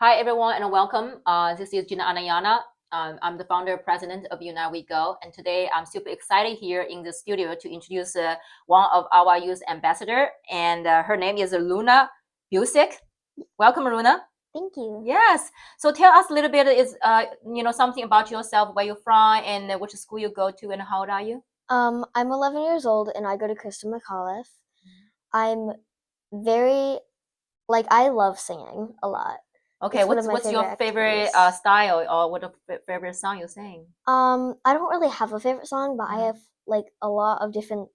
Hi, everyone, and welcome. This is Gina Anayana. I'm the founder and president of Unite We Go, and today I'm super excited here in the studio to introduce one of our youth ambassador, and her name is Luna Busick. Welcome, Luna. Thank you. Yes. So tell us a little bit, something about yourself, where you're from, and which school you go to, and how old are you? I'm 11 years old and I go to Kristen McAuliffe. I'm very I love singing a lot. Okay, It's one of my what's your favorite favorite activities. style, or what a favorite song you sing? I don't really have a favorite song, but I Mhm. have a lot of different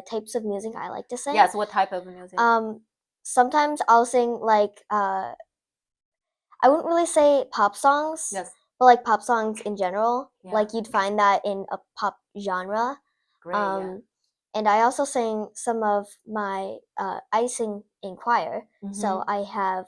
types of music I like to sing. Yes. What type of music? Um, Sometimes I'll sing I wouldn't really say pop songs, Yes. but like pop songs in general. Yeah. Like you'd find that in a pop genre. Great. Yeah. And I also sing some of my I sing in choir, so I have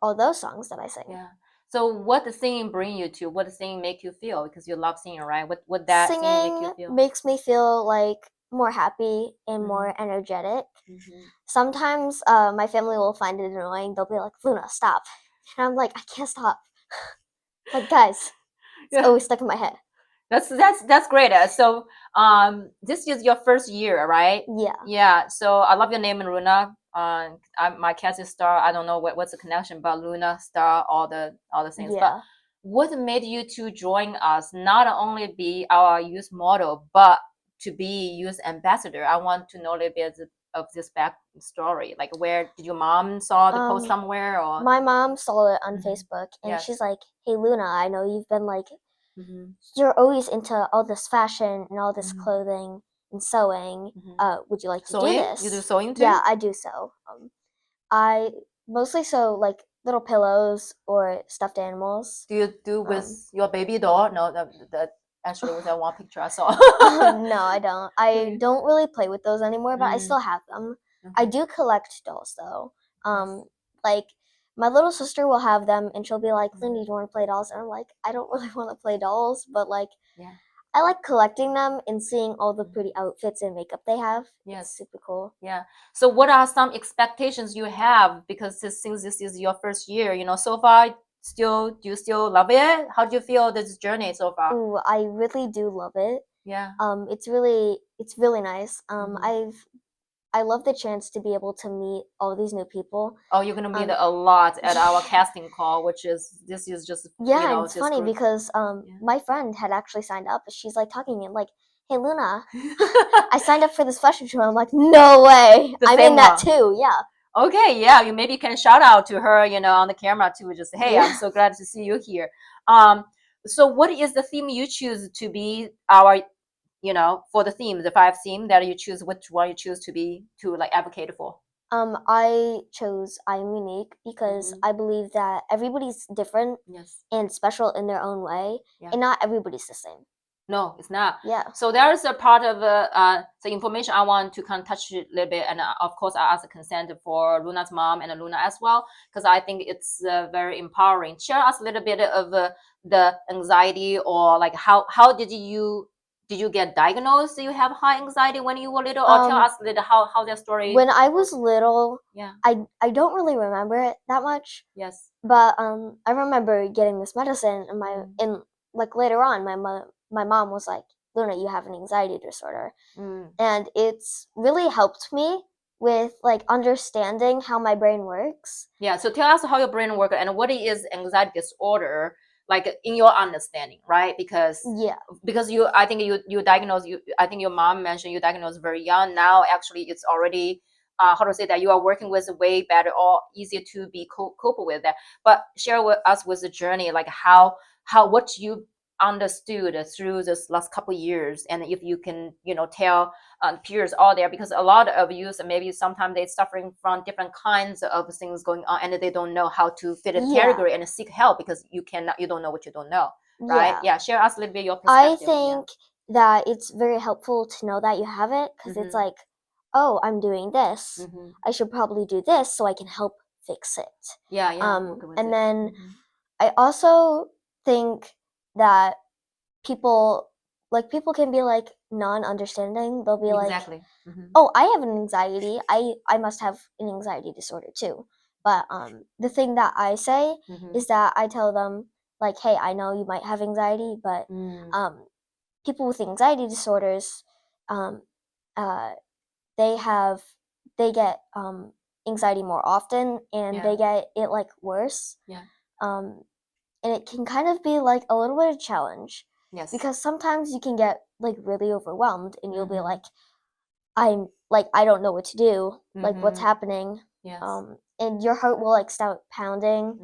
all those songs that I sing. Yeah. So what the singing bring you to? What the singing make you feel? Because you love singing, right? What that singing make you Singing feel? makes me feel like more happy and Mhm. more energetic. Mhm. Sometimes my family will find it annoying. They'll be like, "Luna, stop," and I'm like, "I can't stop." Like, guys, it's Yeah. always stuck in my head. That's great. So this is your first year, right? Yeah. Yeah. So I love your name, Luna. My cat is Star. I don't know what's the connection, but Luna, Star, all the things. But Yeah. what made you to join us? Not only be our youth model, but to be youth ambassador. I want to know a little bit of this back story. Like, where did your mom saw the post somewhere, or? My mom saw it on Mhm. Facebook and Yes. she's like, "Hey Luna, I know you've been Mhm. you're always into all this fashion and all this Mhm. clothing and sewing. Mhm. Would you like to do Sewing? You do this?" sewing too? Yeah, I do sew. I mostly sew like little pillows or stuffed animals. Do you do Um, with your baby doll? No, that actually was that one picture I saw. no, I don't. I Okay. don't really play with those anymore, but I Mm, still have them. I okay. do collect dolls though. Yes. Like my little sister will have them and she'll be like, Mm, "Lindy, do you want to play dolls?" And I'm like, "I don't really want to play dolls, but yeah. I like collecting them and seeing all the Mm, pretty outfits and makeup they have. It's yes. super cool." Yeah. So what are some expectations you have? Because since this is your first year, so far, do you still love it? How do you feel this journey so far? Ooh, I really do love it. Yeah. It's really nice. Mhm. I love the chance to be able to meet all these new people. Oh, you're gonna meet Um, a lot at our casting call, which is this is just yeah, and it's just funny great. because Yeah. my friend had actually signed up. She's like talking to me like, "Hey Luna, I signed up for this fashion show." I'm like, "No way, The I'm same in that one. too." Yeah, Okay, yeah, you maybe can shout out to her, on the camera too. Just hey, I'm yeah. so glad to see you here. Um, so what is the theme you choose to be our, for the theme, the five theme that you choose? Which one you choose to be to like advocate for? I chose I'm unique because Hmm. I believe that everybody's different Yes. and special in their own way, Yeah. and not everybody's the same. No, it's not. Yeah. So there is a part of the information I want to kind of touch a little bit, and of course I ask the consent for Luna's mom and Luna as well, because I think it's very empowering. Share us a little bit of the anxiety, or like how did you get diagnosed? You have high anxiety when you were little, or tell us a little how that story When I was goes. little, Yeah. I don't really remember it that much, Yes. but I remember getting this medicine and Mm. later on my mom was like, "Luna, you have an anxiety disorder." Mm. And it's really helped me with understanding how my brain works. Yeah, so tell us how your brain works and what is anxiety disorder, like in your understanding, right? Yeah. Because I think you diagnosed you. I think your mom mentioned you diagnosed very young. Now, actually, it's already how to say that you are working with way better or easier to be cope with that. But share with us with the journey, like how what you understood through this last couple of years, and if you can, tell peers all there, because a lot of youth maybe sometimes they're suffering from different kinds of things going on, and they don't know how to fit a Yeah. category and seek help because you don't know what you don't know, right? Yeah. Yeah, share us a little bit your I perspective. Yeah. think that it's very helpful to know that you have it because it's Mm-hmm. like, "Oh, I'm doing this. Mm-hmm. I should probably do this so I can help fix it." Yeah, yeah, working with And it. then Mm-hmm. I also think that people people can be like non-understanding. They'll be like, Exactly. Mm-hmm. "Oh, I have an anxiety. I must have an anxiety disorder too." But the thing that I say Mhm. is that I tell them like, hey, I know you might have anxiety, but people with anxiety disorders, they get anxiety more often, and they get it like worse. Yeah. And it can kind of be like a little bit of a challenge. Yes. Because sometimes you can get like really overwhelmed, and you'll be like, I don't know what to do, like what's happening. Yes. And your heart will like start pounding.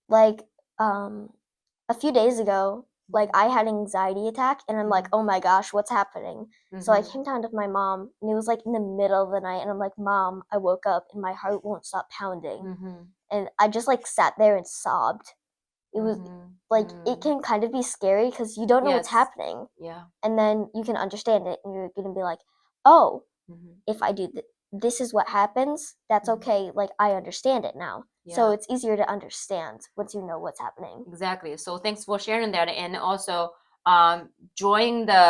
Like a few days ago, like I had an anxiety attack, and I'm like, oh my gosh, what's happening? So I came down to my mom, and it was like in the middle of the night, and I'm like, Mom, I woke up and my heart won't stop pounding. And I just like sat there and sobbed. It was like, it can kind of be scary because you don't know what's happening. Yeah. And then you can understand it, and you're gonna be like, oh, if I do this is what happens, that's okay, like I understand it now. So it's easier to understand once you know what's happening. Exactly. So thanks for sharing that, and also join the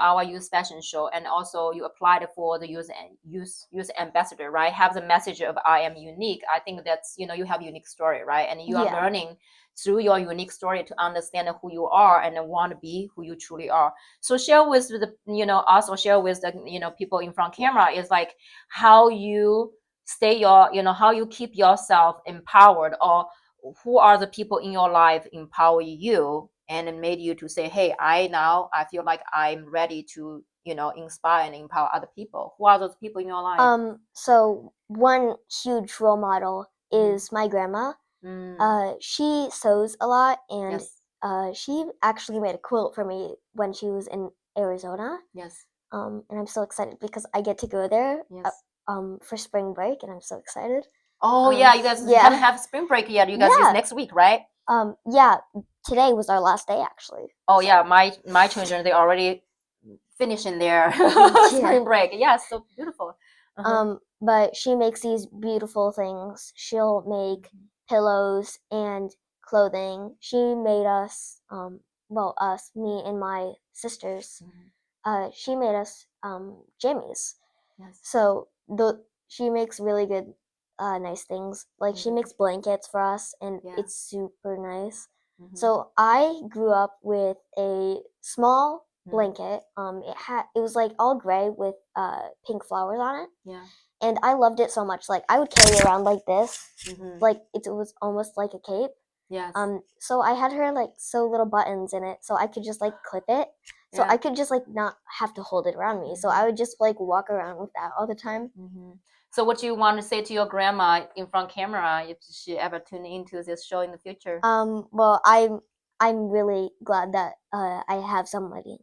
our youth fashion show, and also you applied for the youth ambassador, right? Have the message of I am unique. I think that's you have unique story, right? And you are learning through your unique story to understand who you are and want to be who you truly are. So share with the also share with the people in front camera is like how you stay your how you keep yourself empowered, or who are the people in your life empower you and it made you to say, hey, I feel like I'm ready to inspire and empower other people. Who are those people in your life? So one huge role model is my grandma. She sews a lot, and she actually made a quilt for me when she was in Arizona. And I'm so excited because I get to go there for spring break, and I'm so excited. Oh yeah, you guys haven't have spring break yet. You guys use next week, right? Yeah, today was our last day actually. Oh so. Yeah, my children, they already finishing their spring break. Yeah, so beautiful. But she makes these beautiful things. She'll make pillows and clothing. She made us, me and my sisters. She made us jammies. So she makes really good, nice things. Like she makes blankets for us, and it's super nice. So I grew up with a small blanket. It was like all gray with pink flowers on it. And I loved it so much. Like I would carry it around like this, like it was almost like a cape. So I had her like sew little buttons in it, so I could just like clip it. So I could just like not have to hold it around me. So I would just like walk around with that all the time. So what you want to say to your grandma in front camera if she ever tune into this show in the future? Well, I'm really glad that I have somebody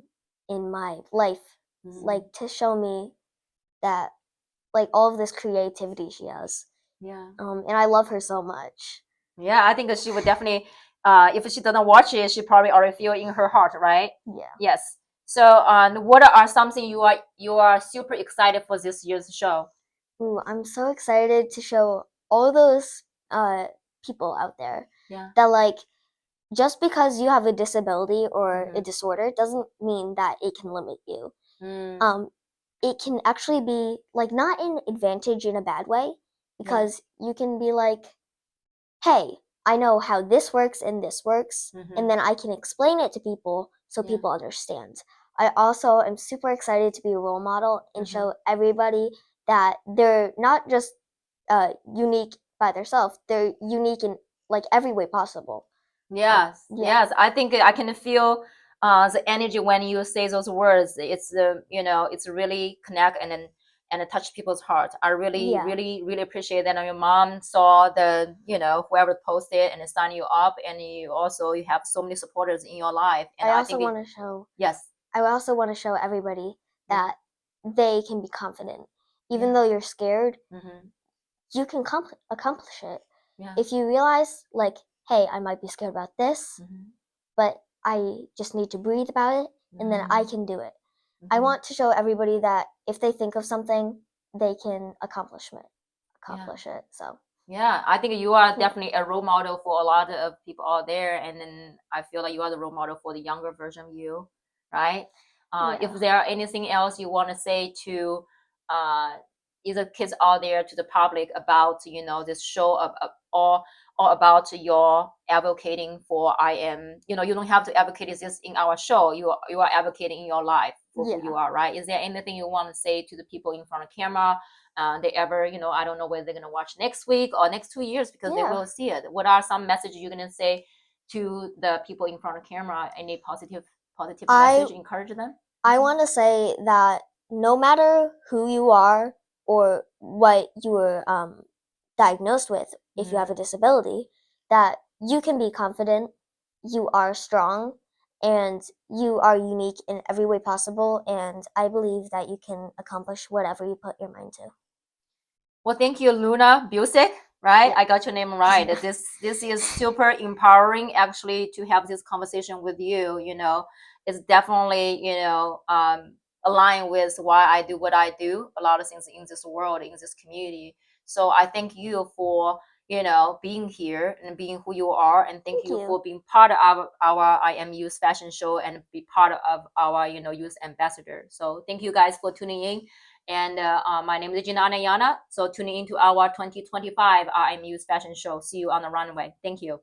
in my life like to show me that like all of this creativity she has. And I love her so much. Yeah, I think that she would definitely if she doesn't watch it, she probably already feel in her heart, right? Yes. So what are something you are super excited for this year's show? Ooh, I'm so excited to show all those people out there that like just because you have a disability or a disorder doesn't mean that it can limit you. It can actually be like not an advantage in a bad way, because you can be like, hey, I know how this works and this works, and then I can explain it to people so people understand. I also am super excited to be a role model and show everybody that they're not just unique by themselves, they're unique in like every way possible. Yes, I think I can feel the energy when you say those words. It's it's really connect and touch people's heart. I really appreciate that your mom saw the whoever posted and signed you up, and you have so many supporters in your life. And I also want to show I also want to show everybody that they can be confident, even though you're scared. You can accomplish it if you realize like, hey, I might be scared about this, but I just need to breathe about it, and then I can do it. I want to show everybody that if they think of something, they can accomplish it. So yeah, I think you are definitely a role model for a lot of people out there, and then I feel like you are the role model for the younger version of you, right? If there are anything else you want to say to either kids out there to the public about, you know, this show of or about your advocating for I am, you know, you don't have to advocate this in our show. You are advocating in your life for who you are, right? Is there anything you want to say to the people in front of camera? They ever, you know, I don't know whether they're gonna watch next week or next 2 years because they will see it. What are some messages you're gonna say to the people in front of camera? Any positive message, encourage them? I want to say that no matter who you are or what you were diagnosed with, if you have a disability, that you can be confident, you are strong, and you are unique in every way possible. And I believe that you can accomplish whatever you put your mind to. Well, thank you, Luna Busick, right? Yeah. I got your name right. This is super empowering actually to have this conversation with you. You know, it's definitely, you know, aligned with why I do what I do, a lot of things in this world, in this community. So I thank you for, you know, being here and being who you are, and thank you for being part of our I Am Youth fashion show and be part of our, you know, youth ambassador. So thank you guys for tuning in. And my name is Gina Anayana. So tuning into our 2025 I Am Youth fashion show. See you on the runway. Thank you.